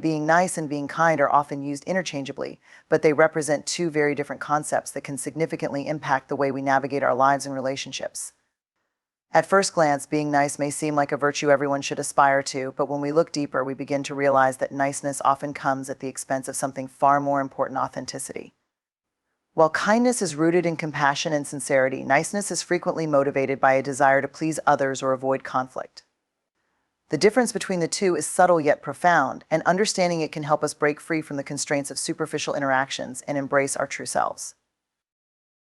Being nice and being kind are often used interchangeably, but they represent two very different concepts that can significantly impact the way we navigate our lives and relationships. At first glance, being nice may seem like a virtue everyone should aspire to, but when we look deeper, we begin to realize that niceness often comes at the expense of something far more important: authenticity. While kindness is rooted in compassion and sincerity, niceness is frequently motivated by a desire to please others or avoid conflict. The difference between the two is subtle yet profound, and understanding it can help us break free from the constraints of superficial interactions and embrace our true selves.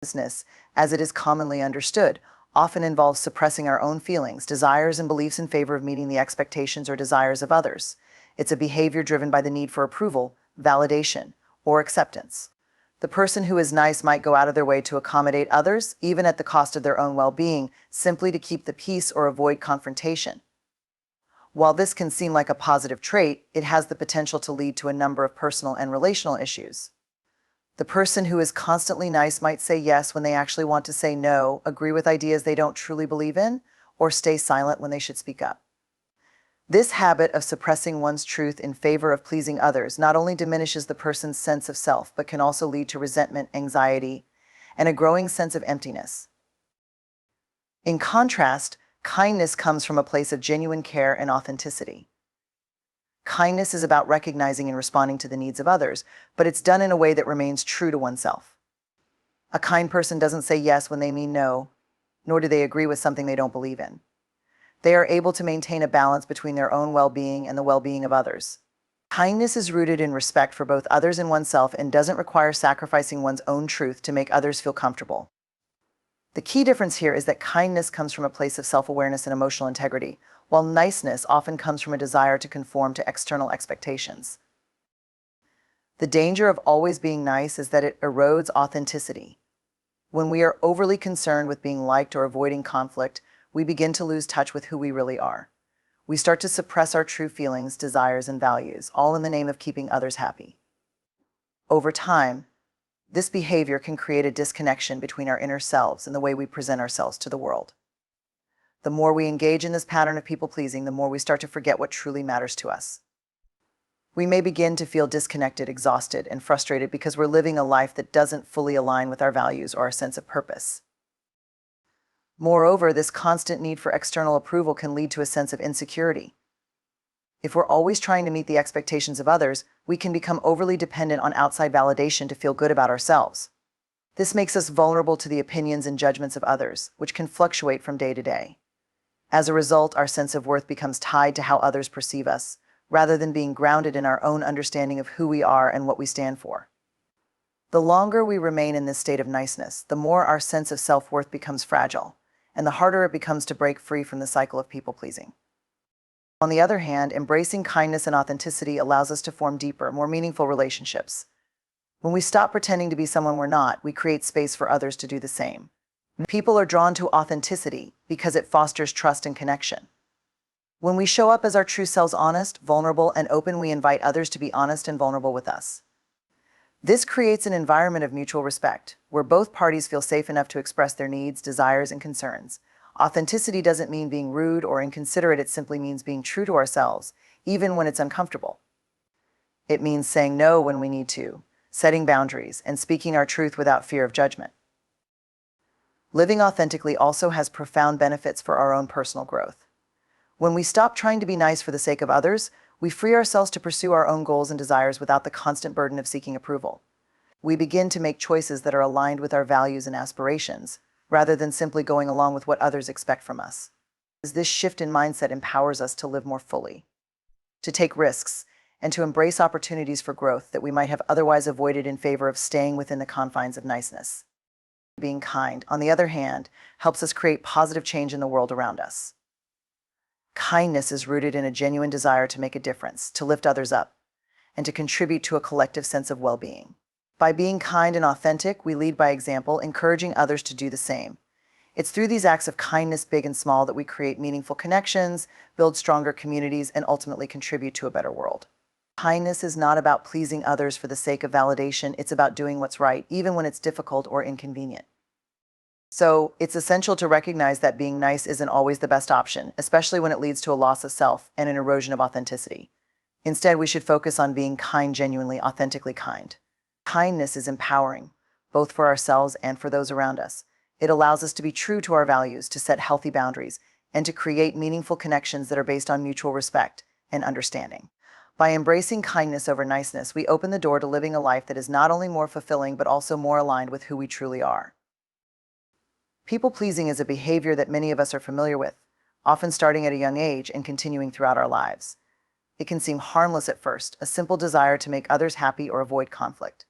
Niceness, as it is commonly understood, often involves suppressing our own feelings, desires, and beliefs in favor of meeting the expectations or desires of others. It's a behavior driven by the need for approval, validation, or acceptance. The person who is nice might go out of their way to accommodate others, even at the cost of their own well-being, simply to keep the peace or avoid confrontation. While this can seem like a positive trait, it has the potential to lead to a number of personal and relational issues. The person who is constantly nice might say yes when they actually want to say no, agree with ideas they don't truly believe in, or stay silent when they should speak up. This habit of suppressing one's truth in favor of pleasing others not only diminishes the person's sense of self, but can also lead to resentment, anxiety, and a growing sense of emptiness. In contrast, kindness comes from a place of genuine care and authenticity. Kindness is about recognizing and responding to the needs of others, but it's done in a way that remains true to oneself. A kind person doesn't say yes when they mean no, nor do they agree with something they don't believe in. They are able to maintain a balance between their own well-being and the well-being of others. Kindness is rooted in respect for both others and oneself and doesn't require sacrificing one's own truth to make others feel comfortable. The key difference here is that kindness comes from a place of self-awareness and emotional integrity, while niceness often comes from a desire to conform to external expectations. The danger of always being nice is that it erodes authenticity. When we are overly concerned with being liked or avoiding conflict, we begin to lose touch with who we really are. We start to suppress our true feelings, desires, and values, all in the name of keeping others happy. Over time, this behavior can create a disconnection between our inner selves and the way we present ourselves to the world. The more we engage in this pattern of people-pleasing, the more we start to forget what truly matters to us. We may begin to feel disconnected, exhausted, and frustrated because we're living a life that doesn't fully align with our values or our sense of purpose. Moreover, this constant need for external approval can lead to a sense of insecurity. If we're always trying to meet the expectations of others, we can become overly dependent on outside validation to feel good about ourselves. This makes us vulnerable to the opinions and judgments of others, which can fluctuate from day to day. As a result, our sense of worth becomes tied to how others perceive us, rather than being grounded in our own understanding of who we are and what we stand for. The longer we remain in this state of niceness, the more our sense of self-worth becomes fragile, and the harder it becomes to break free from the cycle of people-pleasing. On the other hand, embracing kindness and authenticity allows us to form deeper, more meaningful relationships. When we stop pretending to be someone we're not, we create space for others to do the same. People are drawn to authenticity because it fosters trust and connection. When we show up as our true selves, honest, vulnerable, and open, we invite others to be honest and vulnerable with us. This creates an environment of mutual respect, where both parties feel safe enough to express their needs, desires, and concerns. Authenticity doesn't mean being rude or inconsiderate, it simply means being true to ourselves, even when it's uncomfortable. It means saying no when we need to, setting boundaries, and speaking our truth without fear of judgment. Living authentically also has profound benefits for our own personal growth. When we stop trying to be nice for the sake of others, we free ourselves to pursue our own goals and desires without the constant burden of seeking approval. We begin to make choices that are aligned with our values and aspirations, rather than simply going along with what others expect from us. This shift in mindset empowers us to live more fully, to take risks, and to embrace opportunities for growth that we might have otherwise avoided in favor of staying within the confines of niceness. Being kind, on the other hand, helps us create positive change in the world around us. Kindness is rooted in a genuine desire to make a difference, to lift others up, and to contribute to a collective sense of well-being. By being kind and authentic, we lead by example, encouraging others to do the same. It's through these acts of kindness, big and small, that we create meaningful connections, build stronger communities, and ultimately contribute to a better world. Kindness is not about pleasing others for the sake of validation, it's about doing what's right, even when it's difficult or inconvenient. So, it's essential to recognize that being nice isn't always the best option, especially when it leads to a loss of self and an erosion of authenticity. Instead, we should focus on being kind, genuinely, authentically kind. Kindness is empowering, both for ourselves and for those around us. It allows us to be true to our values, to set healthy boundaries, and to create meaningful connections that are based on mutual respect and understanding. By embracing kindness over niceness, we open the door to living a life that is not only more fulfilling but also more aligned with who we truly are. People-pleasing is a behavior that many of us are familiar with, often starting at a young age and continuing throughout our lives. It can seem harmless at first, a simple desire to make others happy or avoid conflict.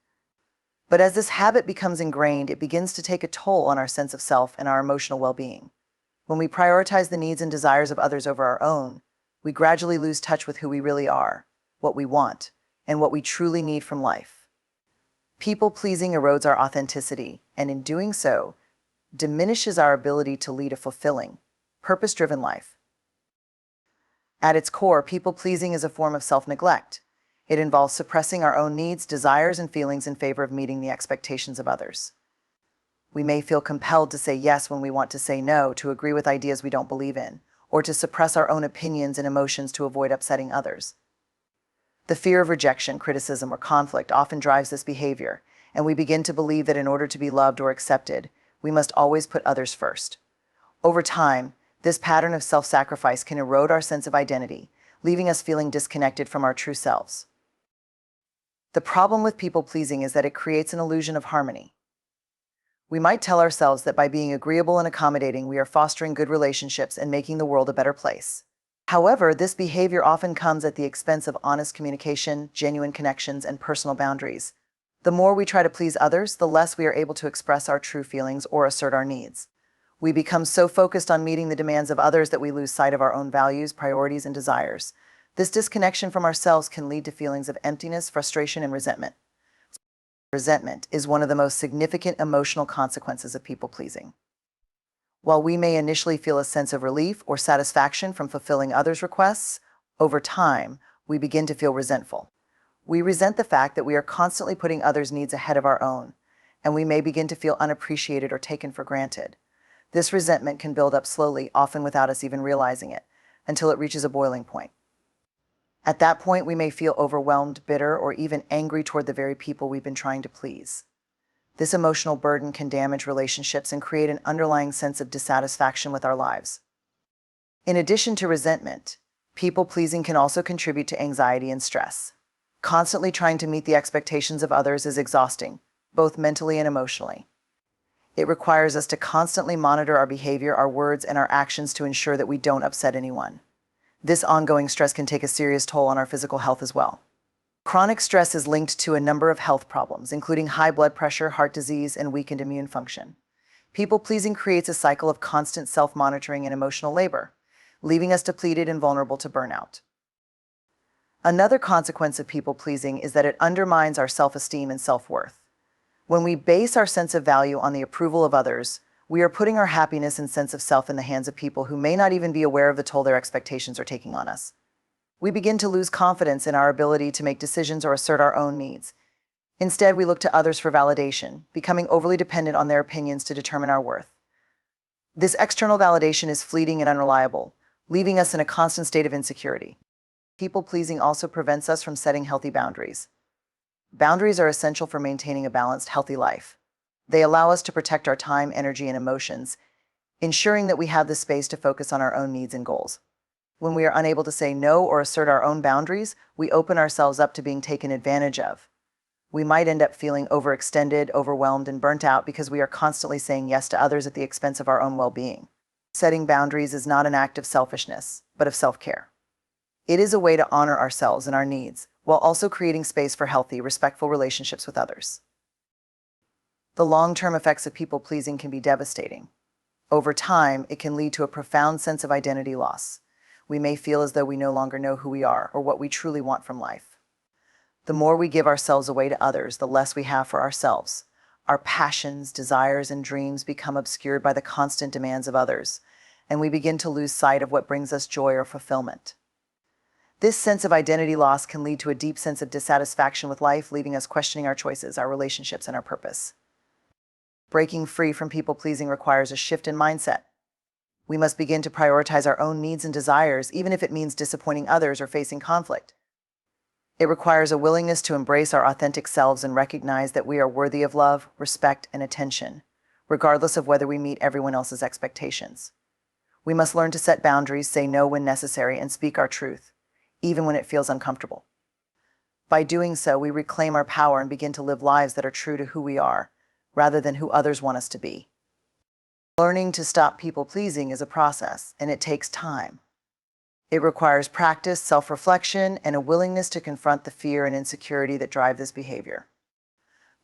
But as this habit becomes ingrained, it begins to take a toll on our sense of self and our emotional well-being. When we prioritize the needs and desires of others over our own, we gradually lose touch with who we really are, what we want, and what we truly need from life. People-pleasing erodes our authenticity, and in doing so, diminishes our ability to lead a fulfilling, purpose-driven life. At its core, people-pleasing is a form of self-neglect. It involves suppressing our own needs, desires, and feelings in favor of meeting the expectations of others. We may feel compelled to say yes when we want to say no, to agree with ideas we don't believe in, or to suppress our own opinions and emotions to avoid upsetting others. The fear of rejection, criticism, or conflict often drives this behavior, and we begin to believe that in order to be loved or accepted, we must always put others first. Over time, this pattern of self-sacrifice can erode our sense of identity, leaving us feeling disconnected from our true selves. The problem with people-pleasing is that it creates an illusion of harmony. We might tell ourselves that by being agreeable and accommodating, we are fostering good relationships and making the world a better place. However, this behavior often comes at the expense of honest communication, genuine connections, and personal boundaries. The more we try to please others, the less we are able to express our true feelings or assert our needs. We become so focused on meeting the demands of others that we lose sight of our own values, priorities, and desires. This disconnection from ourselves can lead to feelings of emptiness, frustration, and resentment. Resentment is one of the most significant emotional consequences of people-pleasing. While we may initially feel a sense of relief or satisfaction from fulfilling others' requests, over time, we begin to feel resentful. We resent the fact that we are constantly putting others' needs ahead of our own, and we may begin to feel unappreciated or taken for granted. This resentment can build up slowly, often without us even realizing it, until it reaches a boiling point. At that point, we may feel overwhelmed, bitter, or even angry toward the very people we've been trying to please. This emotional burden can damage relationships and create an underlying sense of dissatisfaction with our lives. In addition to resentment, people-pleasing can also contribute to anxiety and stress. Constantly trying to meet the expectations of others is exhausting, both mentally and emotionally. It requires us to constantly monitor our behavior, our words, and our actions to ensure that we don't upset anyone. This ongoing stress can take a serious toll on our physical health as well. Chronic stress is linked to a number of health problems, including high blood pressure, heart disease, and weakened immune function. People-pleasing creates a cycle of constant self-monitoring and emotional labor, leaving us depleted and vulnerable to burnout. Another consequence of people-pleasing is that it undermines our self-esteem and self-worth. When we base our sense of value on the approval of others, we are putting our happiness and sense of self in the hands of people who may not even be aware of the toll their expectations are taking on us. We begin to lose confidence in our ability to make decisions or assert our own needs. Instead, we look to others for validation, becoming overly dependent on their opinions to determine our worth. This external validation is fleeting and unreliable, leaving us in a constant state of insecurity. People-pleasing also prevents us from setting healthy boundaries. Boundaries are essential for maintaining a balanced, healthy life. They allow us to protect our time, energy, and emotions, ensuring that we have the space to focus on our own needs and goals. When we are unable to say no or assert our own boundaries, we open ourselves up to being taken advantage of. We might end up feeling overextended, overwhelmed, and burnt out because we are constantly saying yes to others at the expense of our own well-being. Setting boundaries is not an act of selfishness, but of self-care. It is a way to honor ourselves and our needs, while also creating space for healthy, respectful relationships with others. The long-term effects of people-pleasing can be devastating. Over time, it can lead to a profound sense of identity loss. We may feel as though we no longer know who we are or what we truly want from life. The more we give ourselves away to others, the less we have for ourselves. Our passions, desires, and dreams become obscured by the constant demands of others, and we begin to lose sight of what brings us joy or fulfillment. This sense of identity loss can lead to a deep sense of dissatisfaction with life, leaving us questioning our choices, our relationships, and our purpose. Breaking free from people-pleasing requires a shift in mindset. We must begin to prioritize our own needs and desires, even if it means disappointing others or facing conflict. It requires a willingness to embrace our authentic selves and recognize that we are worthy of love, respect, and attention, regardless of whether we meet everyone else's expectations. We must learn to set boundaries, say no when necessary, and speak our truth, even when it feels uncomfortable. By doing so, we reclaim our power and begin to live lives that are true to who we are, rather than who others want us to be. Learning to stop people-pleasing is a process, and it takes time. It requires practice, self-reflection, and a willingness to confront the fear and insecurity that drive this behavior.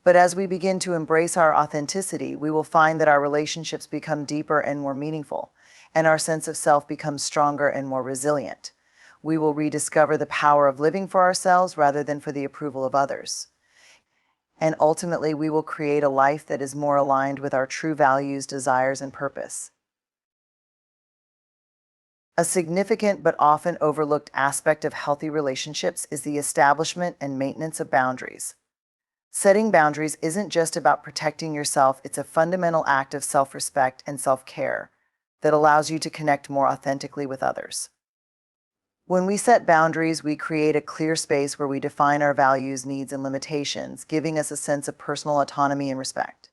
But as we begin to embrace our authenticity, we will find that our relationships become deeper and more meaningful, and our sense of self becomes stronger and more resilient. We will rediscover the power of living for ourselves rather than for the approval of others. And ultimately, we will create a life that is more aligned with our true values, desires, and purpose. A significant but often overlooked aspect of healthy relationships is the establishment and maintenance of boundaries. Setting boundaries isn't just about protecting yourself, it's a fundamental act of self-respect and self-care that allows you to connect more authentically with others. When we set boundaries, we create a clear space where we define our values, needs, and limitations, giving us a sense of personal autonomy and respect.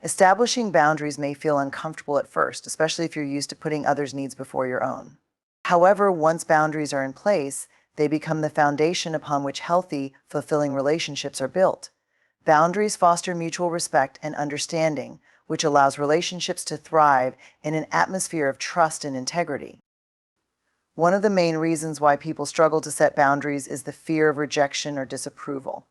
Establishing boundaries may feel uncomfortable at first, especially if you're used to putting others' needs before your own. However, once boundaries are in place, they become the foundation upon which healthy, fulfilling relationships are built. Boundaries foster mutual respect and understanding, which allows relationships to thrive in an atmosphere of trust and integrity. One of the main reasons why people struggle to set boundaries is the fear of rejection or disapproval.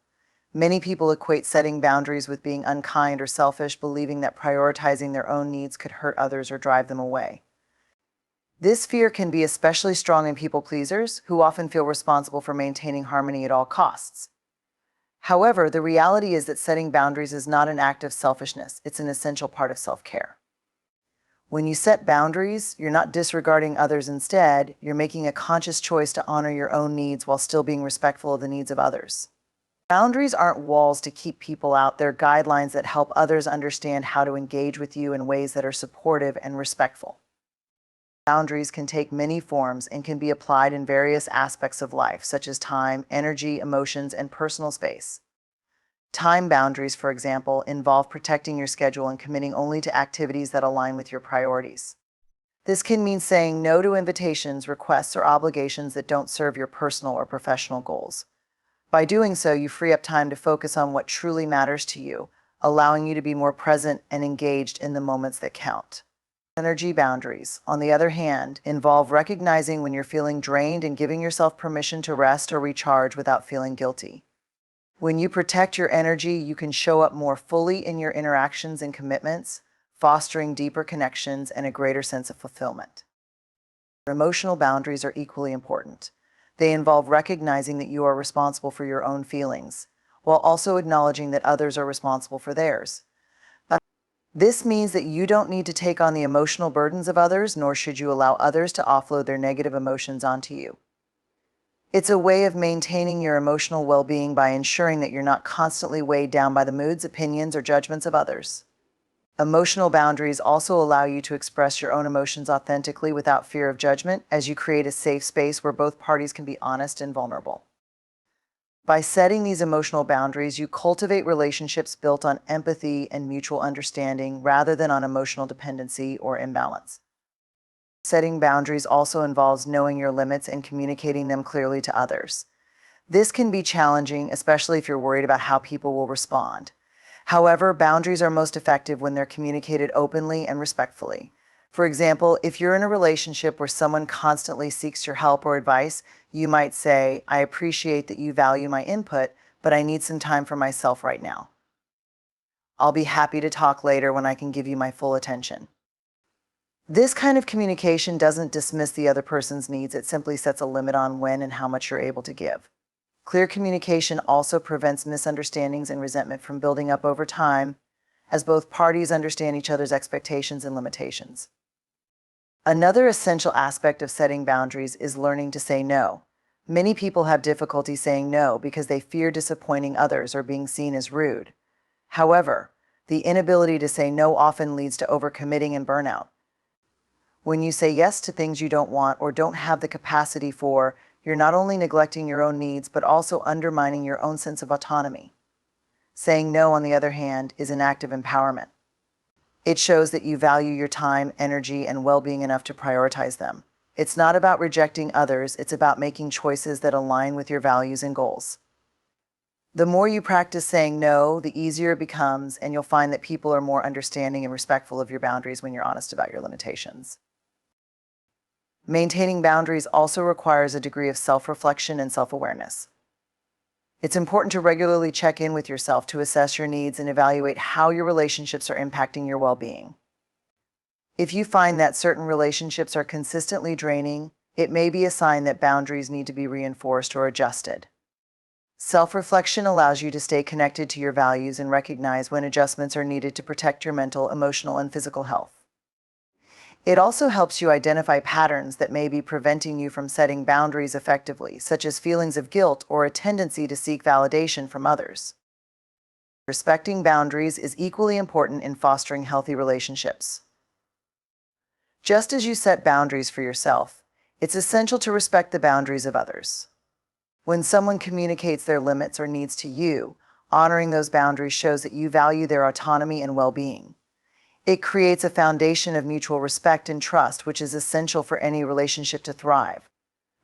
Many people equate setting boundaries with being unkind or selfish, believing that prioritizing their own needs could hurt others or drive them away. This fear can be especially strong in people pleasers, who often feel responsible for maintaining harmony at all costs. However, the reality is that setting boundaries is not an act of selfishness, it's an essential part of self-care. When you set boundaries, you're not disregarding others. Instead, you're making a conscious choice to honor your own needs while still being respectful of the needs of others. Boundaries aren't walls to keep people out, they're guidelines that help others understand how to engage with you in ways that are supportive and respectful. Boundaries can take many forms and can be applied in various aspects of life, such as time, energy, emotions, and personal space. Time boundaries, for example, involve protecting your schedule and committing only to activities that align with your priorities. This can mean saying no to invitations, requests, or obligations that don't serve your personal or professional goals. By doing so, you free up time to focus on what truly matters to you, allowing you to be more present and engaged in the moments that count. Energy boundaries, on the other hand, involve recognizing when you're feeling drained and giving yourself permission to rest or recharge without feeling guilty. When you protect your energy, you can show up more fully in your interactions and commitments, fostering deeper connections and a greater sense of fulfillment. Emotional boundaries are equally important. They involve recognizing that you are responsible for your own feelings, while also acknowledging that others are responsible for theirs. This means that you don't need to take on the emotional burdens of others, nor should you allow others to offload their negative emotions onto you. It's a way of maintaining your emotional well-being by ensuring that you're not constantly weighed down by the moods, opinions, or judgments of others. Emotional boundaries also allow you to express your own emotions authentically without fear of judgment, as you create a safe space where both parties can be honest and vulnerable. By setting these emotional boundaries, you cultivate relationships built on empathy and mutual understanding rather than on emotional dependency or imbalance. Setting boundaries also involves knowing your limits and communicating them clearly to others. This can be challenging, especially if you're worried about how people will respond. However, boundaries are most effective when they're communicated openly and respectfully. For example, if you're in a relationship where someone constantly seeks your help or advice, you might say, "I appreciate that you value my input, but I need some time for myself right now. I'll be happy to talk later when I can give you my full attention." This kind of communication doesn't dismiss the other person's needs, it simply sets a limit on when and how much you're able to give. Clear communication also prevents misunderstandings and resentment from building up over time, as both parties understand each other's expectations and limitations. Another essential aspect of setting boundaries is learning to say no. Many people have difficulty saying no because they fear disappointing others or being seen as rude. However, the inability to say no often leads to overcommitting and burnout. When you say yes to things you don't want or don't have the capacity for, You're not only neglecting your own needs, but also undermining your own sense of autonomy. Saying no, on the other hand, is an act of empowerment. It shows that you value your time, energy, and well-being enough to prioritize them. It's not about rejecting others, it's about making choices that align with your values and goals. The more you practice saying no, the easier it becomes, and you'll find that people are more understanding and respectful of your boundaries when you're honest about your limitations. Maintaining boundaries also requires a degree of self-reflection and self-awareness. It's important to regularly check in with yourself to assess your needs and evaluate how your relationships are impacting your well-being. If you find that certain relationships are consistently draining, it may be a sign that boundaries need to be reinforced or adjusted. Self-reflection allows you to stay connected to your values and recognize when adjustments are needed to protect your mental, emotional, and physical health. It also helps you identify patterns that may be preventing you from setting boundaries effectively, such as feelings of guilt or a tendency to seek validation from others. Respecting boundaries is equally important in fostering healthy relationships. Just as you set boundaries for yourself, it's essential to respect the boundaries of others. When someone communicates their limits or needs to you, honoring those boundaries shows that you value their autonomy and well-being. It creates a foundation of mutual respect and trust, which is essential for any relationship to thrive.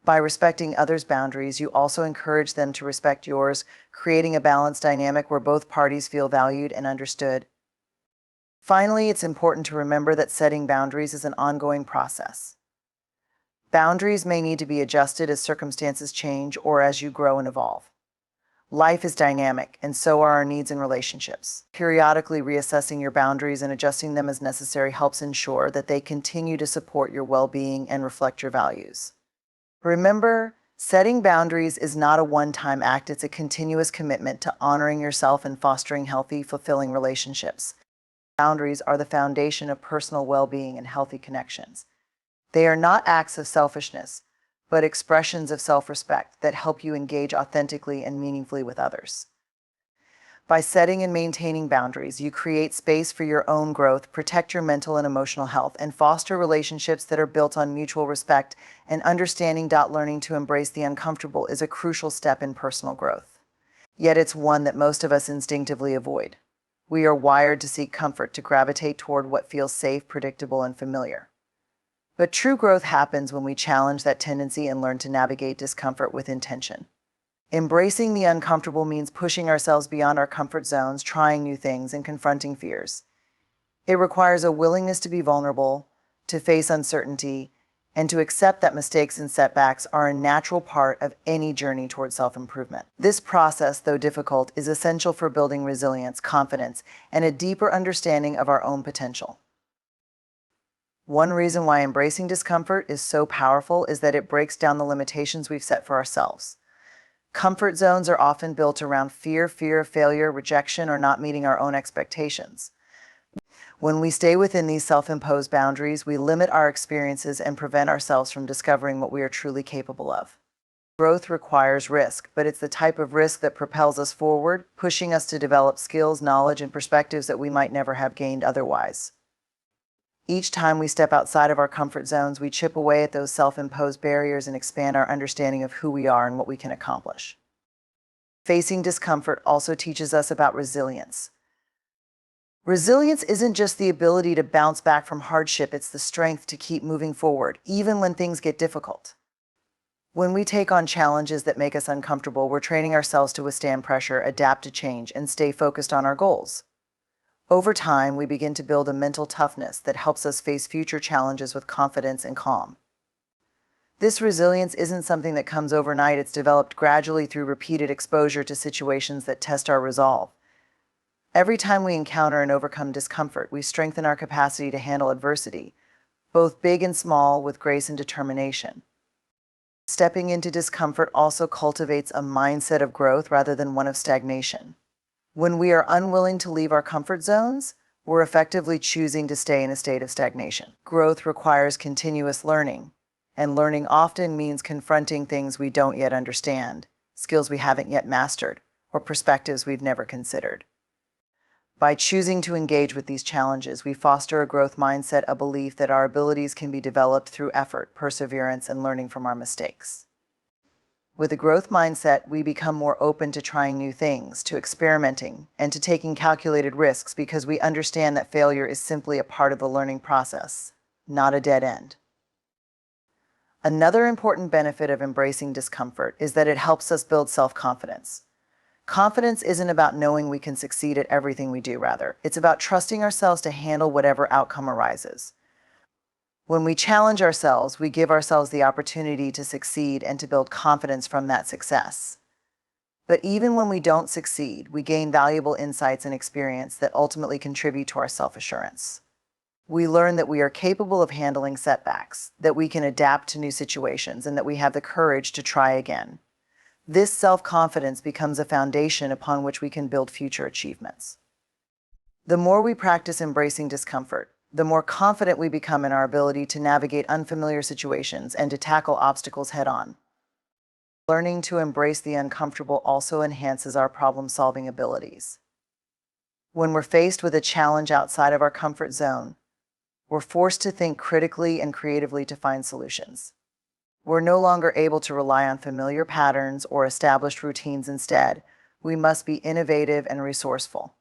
By respecting others' boundaries, you also encourage them to respect yours, creating a balanced dynamic where both parties feel valued and understood. Finally, it's important to remember that setting boundaries is an ongoing process. Boundaries may need to be adjusted as circumstances change or as you grow and evolve. Life is dynamic, and so are our needs and relationships. Periodically reassessing your boundaries and adjusting them as necessary helps ensure that they continue to support your well-being and reflect your values. Remember, setting boundaries is not a one-time act, it's a continuous commitment to honoring yourself and fostering healthy, fulfilling relationships. Boundaries are the foundation of personal well-being and healthy connections. They are not acts of selfishness, but expressions of self-respect that help you engage authentically and meaningfully with others. By setting and maintaining boundaries, you create space for your own growth, protect your mental and emotional health, and foster relationships that are built on mutual respect and understanding. Learning to embrace the uncomfortable is a crucial step in personal growth. Yet it's one that most of us instinctively avoid. We are wired to seek comfort, to gravitate toward what feels safe, predictable, and familiar. But true growth happens when we challenge that tendency and learn to navigate discomfort with intention. Embracing the uncomfortable means pushing ourselves beyond our comfort zones, trying new things, and confronting fears. It requires a willingness to be vulnerable, to face uncertainty, and to accept that mistakes and setbacks are a natural part of any journey toward self-improvement. This process, though difficult, is essential for building resilience, confidence, and a deeper understanding of our own potential. One reason why embracing discomfort is so powerful is that it breaks down the limitations we've set for ourselves. Comfort zones are often built around fear of failure, rejection, or not meeting our own expectations. When we stay within these self-imposed boundaries, we limit our experiences and prevent ourselves from discovering what we are truly capable of. Growth requires risk, but it's the type of risk that propels us forward, pushing us to develop skills, knowledge, and perspectives that we might never have gained otherwise. Each time we step outside of our comfort zones, we chip away at those self-imposed barriers and expand our understanding of who we are and what we can accomplish. Facing discomfort also teaches us about resilience. Resilience isn't just the ability to bounce back from hardship, it's the strength to keep moving forward, even when things get difficult. When we take on challenges that make us uncomfortable, we're training ourselves to withstand pressure, adapt to change, and stay focused on our goals. Over time, we begin to build a mental toughness that helps us face future challenges with confidence and calm. This resilience isn't something that comes overnight, it's developed gradually through repeated exposure to situations that test our resolve. Every time we encounter and overcome discomfort, we strengthen our capacity to handle adversity, both big and small, with grace and determination. Stepping into discomfort also cultivates a mindset of growth rather than one of stagnation. When we are unwilling to leave our comfort zones, we're effectively choosing to stay in a state of stagnation. Growth requires continuous learning, and learning often means confronting things we don't yet understand, skills we haven't yet mastered, or perspectives we've never considered. By choosing to engage with these challenges, we foster a growth mindset, a belief that our abilities can be developed through effort, perseverance, and learning from our mistakes. With a growth mindset, we become more open to trying new things, to experimenting, and to taking calculated risks because we understand that failure is simply a part of the learning process, not a dead end. Another important benefit of embracing discomfort is that it helps us build self-confidence. Confidence isn't about knowing we can succeed at everything we do, rather. It's about trusting ourselves to handle whatever outcome arises. When we challenge ourselves, we give ourselves the opportunity to succeed and to build confidence from that success. But even when we don't succeed, we gain valuable insights and experience that ultimately contribute to our self-assurance. We learn that we are capable of handling setbacks, that we can adapt to new situations, and that we have the courage to try again. This self-confidence becomes a foundation upon which we can build future achievements. The more we practice embracing discomfort, the more confident we become in our ability to navigate unfamiliar situations and to tackle obstacles head-on. Learning to embrace the uncomfortable also enhances our problem-solving abilities. When we're faced with a challenge outside of our comfort zone, we're forced to think critically and creatively to find solutions. We're no longer able to rely on familiar patterns or established routines. Instead, we must be innovative and resourceful.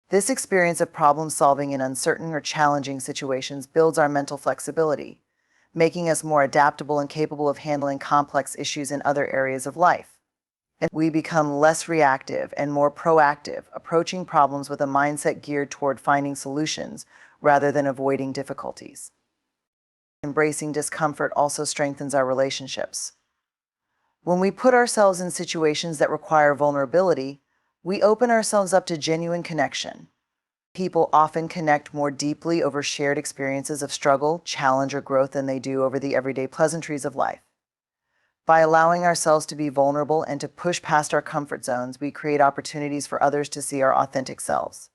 This experience of problem solving in uncertain or challenging situations builds our mental flexibility, making us more adaptable and capable of handling complex issues in other areas of life. And we become less reactive and more proactive, approaching problems with a mindset geared toward finding solutions rather than avoiding difficulties. Embracing discomfort also strengthens our relationships. When we put ourselves in situations that require vulnerability, we open ourselves up to genuine connection. People often connect more deeply over shared experiences of struggle, challenge, or growth than they do over the everyday pleasantries of life. By allowing ourselves to be vulnerable and to push past our comfort zones, we create opportunities for others to see our authentic selves.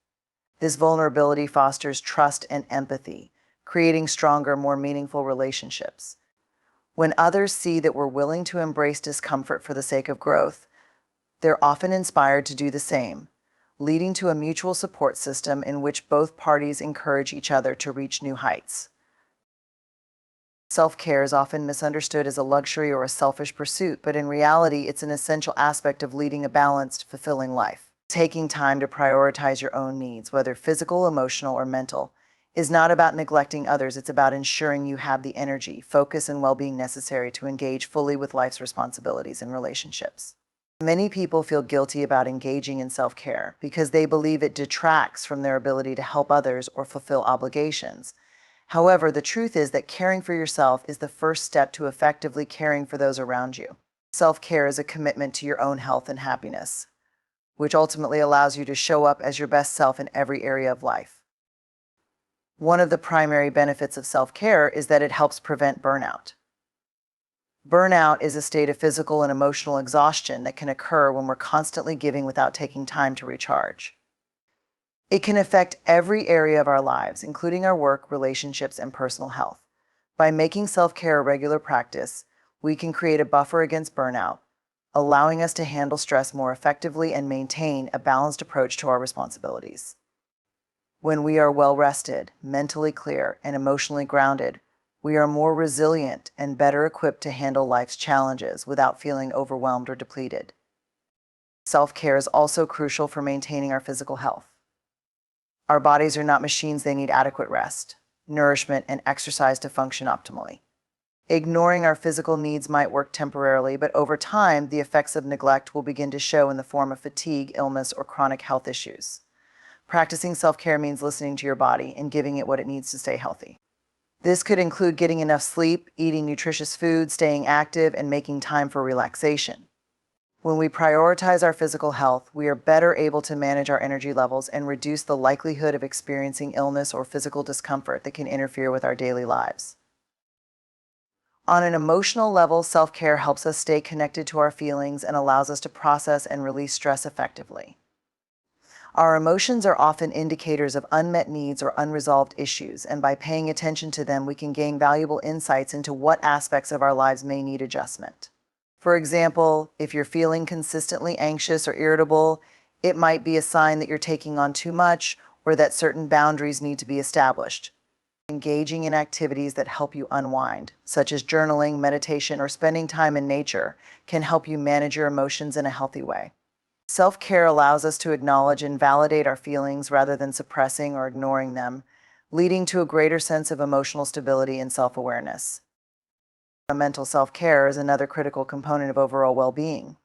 This vulnerability fosters trust and empathy, creating stronger, more meaningful relationships. When others see that we're willing to embrace discomfort for the sake of growth, they're often inspired to do the same, leading to a mutual support system in which both parties encourage each other to reach new heights. Self-care is often misunderstood as a luxury or a selfish pursuit, but in reality, it's an essential aspect of leading a balanced, fulfilling life. Taking time to prioritize your own needs, whether physical, emotional, or mental, is not about neglecting others. It's about ensuring you have the energy, focus, and well-being necessary to engage fully with life's responsibilities and relationships. Many people feel guilty about engaging in self-care because they believe it detracts from their ability to help others or fulfill obligations. However, the truth is that caring for yourself is the first step to effectively caring for those around you. Self-care is a commitment to your own health and happiness, which ultimately allows you to show up as your best self in every area of life. One of the primary benefits of self-care is that it helps prevent burnout. Burnout is a state of physical and emotional exhaustion that can occur when we're constantly giving without taking time to recharge. It can affect every area of our lives, including our work, relationships, and personal health. By making self-care a regular practice, we can create a buffer against burnout, allowing us to handle stress more effectively and maintain a balanced approach to our responsibilities. When we are well-rested, mentally clear, and emotionally grounded, we are more resilient and better equipped to handle life's challenges without feeling overwhelmed or depleted. Self-care is also crucial for maintaining our physical health. Our bodies are not machines. They need adequate rest, nourishment, and exercise to function optimally. Ignoring our physical needs might work temporarily, but over time, the effects of neglect will begin to show in the form of fatigue, illness, or chronic health issues. Practicing self-care means listening to your body and giving it what it needs to stay healthy. This could include getting enough sleep, eating nutritious food, staying active, and making time for relaxation. When we prioritize our physical health, we are better able to manage our energy levels and reduce the likelihood of experiencing illness or physical discomfort that can interfere with our daily lives. On an emotional level, self-care helps us stay connected to our feelings and allows us to process and release stress effectively. Our emotions are often indicators of unmet needs or unresolved issues, and by paying attention to them, we can gain valuable insights into what aspects of our lives may need adjustment. For example, if you're feeling consistently anxious or irritable, it might be a sign that you're taking on too much or that certain boundaries need to be established. Engaging in activities that help you unwind, such as journaling, meditation, or spending time in nature, can help you manage your emotions in a healthy way. Self-care allows us to acknowledge and validate our feelings rather than suppressing or ignoring them, leading to a greater sense of emotional stability and self-awareness. Mental self-care is another critical component of overall well-being.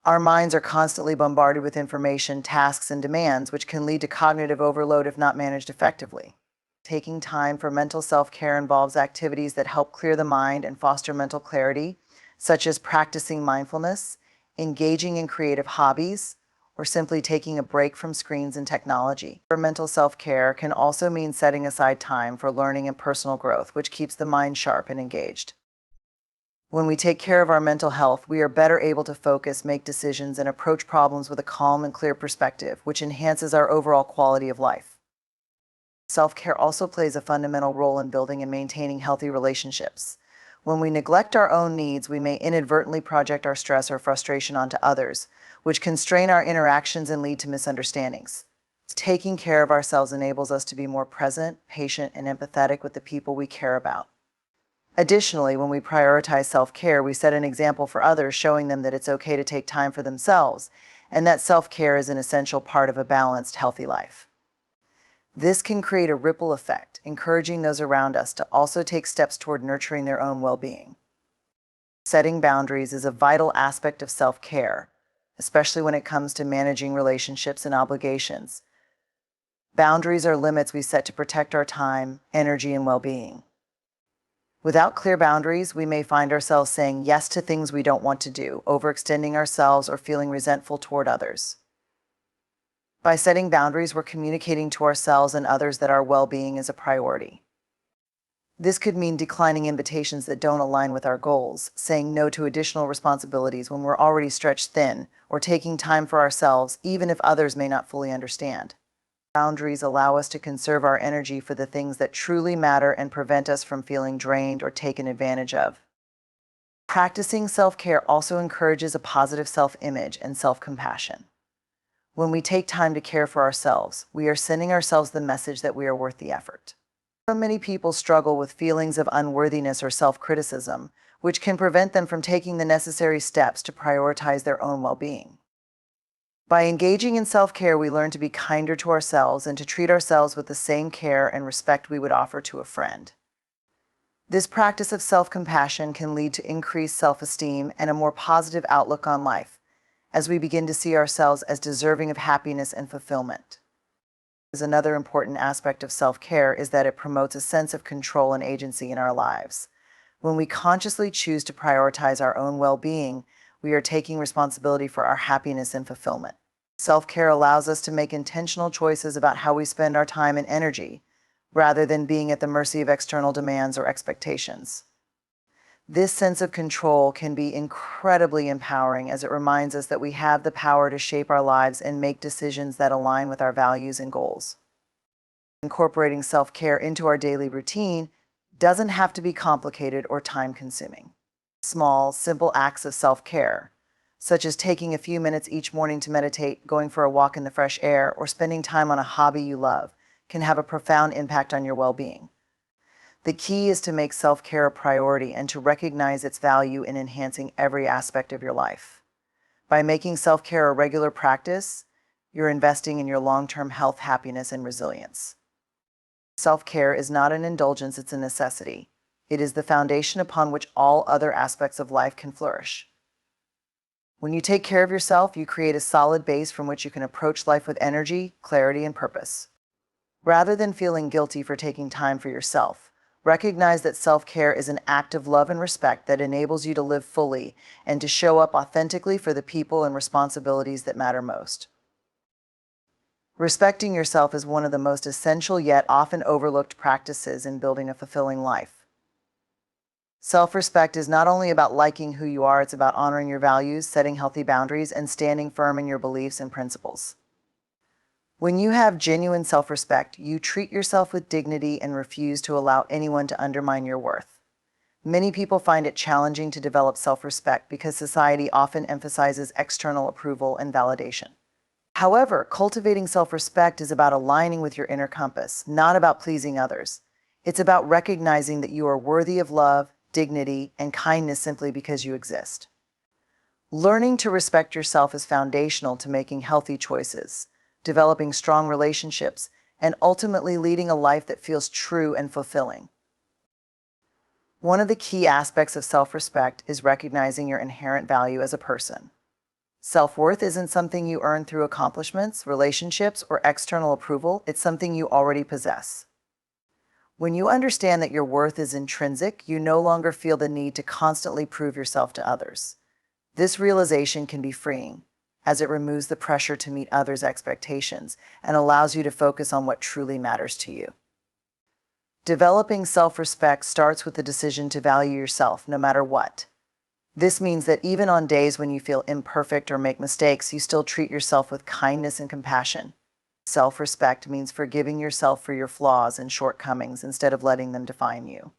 Our minds are constantly bombarded with information, tasks, and demands, which can lead to cognitive overload if not managed effectively. Taking time for mental self-care involves activities that help clear the mind and foster mental clarity, such as practicing mindfulness, engaging in creative hobbies, or simply taking a break from screens and technology. Mental self-care can also mean setting aside time for learning and personal growth, which keeps the mind sharp and engaged. When we take care of our mental health, we are better able to focus, make decisions, and approach problems with a calm and clear perspective, which enhances our overall quality of life. Self-care also plays a fundamental role in building and maintaining healthy relationships. When we neglect our own needs, we may inadvertently project our stress or frustration onto others, which can strain our interactions and lead to misunderstandings. Taking care of ourselves enables us to be more present, patient, and empathetic with the people we care about. Additionally, when we prioritize self-care, we set an example for others, showing them that it's okay to take time for themselves, and that self-care is an essential part of a balanced, healthy life. This can create a ripple effect, encouraging those around us to also take steps toward nurturing their own well-being. Setting boundaries is a vital aspect of self-care, especially when it comes to managing relationships and obligations. Boundaries are limits we set to protect our time, energy, and well-being. Without clear boundaries, we may find ourselves saying yes to things we don't want to do, overextending ourselves, or feeling resentful toward others. By setting boundaries, we're communicating to ourselves and others that our well-being is a priority. This could mean declining invitations that don't align with our goals, saying no to additional responsibilities when we're already stretched thin, or taking time for ourselves, even if others may not fully understand. Boundaries allow us to conserve our energy for the things that truly matter and prevent us from feeling drained or taken advantage of. Practicing self-care also encourages a positive self-image and self-compassion. When we take time to care for ourselves, we are sending ourselves the message that we are worth the effort. So many people struggle with feelings of unworthiness or self-criticism, which can prevent them from taking the necessary steps to prioritize their own well-being. By engaging in self-care, we learn to be kinder to ourselves and to treat ourselves with the same care and respect we would offer to a friend. This practice of self-compassion can lead to increased self-esteem and a more positive outlook on life, as we begin to see ourselves as deserving of happiness and fulfillment. Another important aspect of self-care is that it promotes a sense of control and agency in our lives. When we consciously choose to prioritize our own well-being, we are taking responsibility for our happiness and fulfillment. Self-care allows us to make intentional choices about how we spend our time and energy, rather than being at the mercy of external demands or expectations. This sense of control can be incredibly empowering, as it reminds us that we have the power to shape our lives and make decisions that align with our values and goals. Incorporating self-care into our daily routine doesn't have to be complicated or time-consuming. Small, simple acts of self-care, such as taking a few minutes each morning to meditate, going for a walk in the fresh air, or spending time on a hobby you love, can have a profound impact on your well-being. The key is to make self-care a priority and to recognize its value in enhancing every aspect of your life. By making self-care a regular practice, you're investing in your long-term health, happiness, and resilience. Self-care is not an indulgence, it's a necessity. It is the foundation upon which all other aspects of life can flourish. When you take care of yourself, you create a solid base from which you can approach life with energy, clarity, and purpose. Rather than feeling guilty for taking time for yourself, recognize that self-care is an act of love and respect that enables you to live fully and to show up authentically for the people and responsibilities that matter most. Respecting yourself is one of the most essential yet often overlooked practices in building a fulfilling life. Self-respect is not only about liking who you are, it's about honoring your values, setting healthy boundaries, and standing firm in your beliefs and principles. When you have genuine self-respect, you treat yourself with dignity and refuse to allow anyone to undermine your worth. Many people find it challenging to develop self-respect because society often emphasizes external approval and validation. However, cultivating self-respect is about aligning with your inner compass, not about pleasing others. It's about recognizing that you are worthy of love, dignity, and kindness simply because you exist. Learning to respect yourself is foundational to making healthy choices, developing strong relationships, and ultimately leading a life that feels true and fulfilling. One of the key aspects of self-respect is recognizing your inherent value as a person. Self-worth isn't something you earn through accomplishments, relationships, or external approval. It's something you already possess. When you understand that your worth is intrinsic, you no longer feel the need to constantly prove yourself to others. This realization can be freeing, as it removes the pressure to meet others' expectations and allows you to focus on what truly matters to you. Developing self-respect starts with the decision to value yourself no matter what. This means that even on days when you feel imperfect or make mistakes, you still treat yourself with kindness and compassion. Self-respect means forgiving yourself for your flaws and shortcomings instead of letting them define you.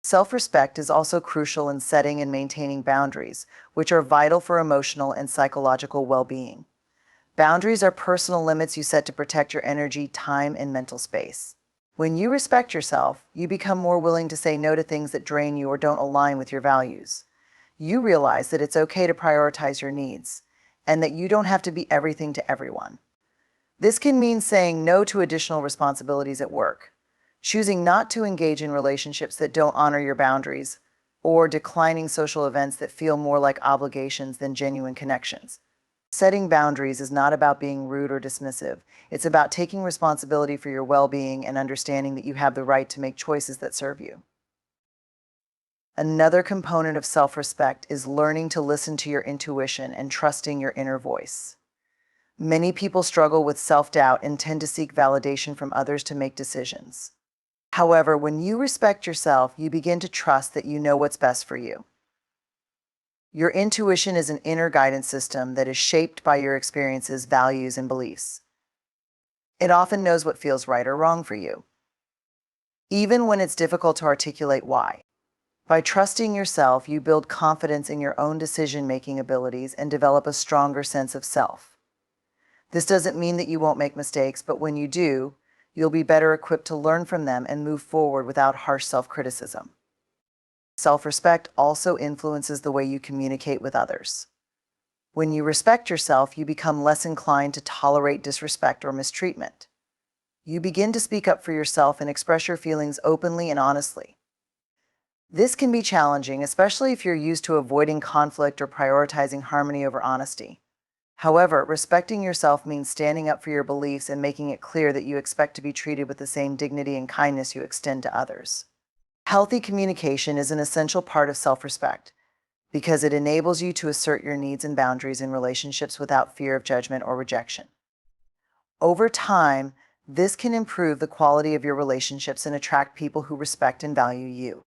Self-respect is also crucial in setting and maintaining boundaries, which are vital for emotional and psychological well-being. Boundaries are personal limits you set to protect your energy, time, and mental space. When you respect yourself, you become more willing to say no to things that drain you or don't align with your values. You realize that it's okay to prioritize your needs, and that you don't have to be everything to everyone. This can mean saying no to additional responsibilities at work, choosing not to engage in relationships that don't honor your boundaries, or declining social events that feel more like obligations than genuine connections. Setting boundaries is not about being rude or dismissive. It's about taking responsibility for your well-being and understanding that you have the right to make choices that serve you. Another component of self-respect is learning to listen to your intuition and trusting your inner voice. Many people struggle with self-doubt and tend to seek validation from others to make decisions. However, when you respect yourself, you begin to trust that you know what's best for you. Your intuition is an inner guidance system that is shaped by your experiences, values, and beliefs. It often knows what feels right or wrong for you, even when it's difficult to articulate why. By trusting yourself, you build confidence in your own decision-making abilities and develop a stronger sense of self. This doesn't mean that you won't make mistakes, but when you do, you'll be better equipped to learn from them and move forward without harsh self-criticism. Self-respect also influences the way you communicate with others. When you respect yourself, you become less inclined to tolerate disrespect or mistreatment. You begin to speak up for yourself and express your feelings openly and honestly. This can be challenging, especially if you're used to avoiding conflict or prioritizing harmony over honesty. However, respecting yourself means standing up for your beliefs and making it clear that you expect to be treated with the same dignity and kindness you extend to others. Healthy communication is an essential part of self-respect because it enables you to assert your needs and boundaries in relationships without fear of judgment or rejection. Over time, this can improve the quality of your relationships and attract people who respect and value you.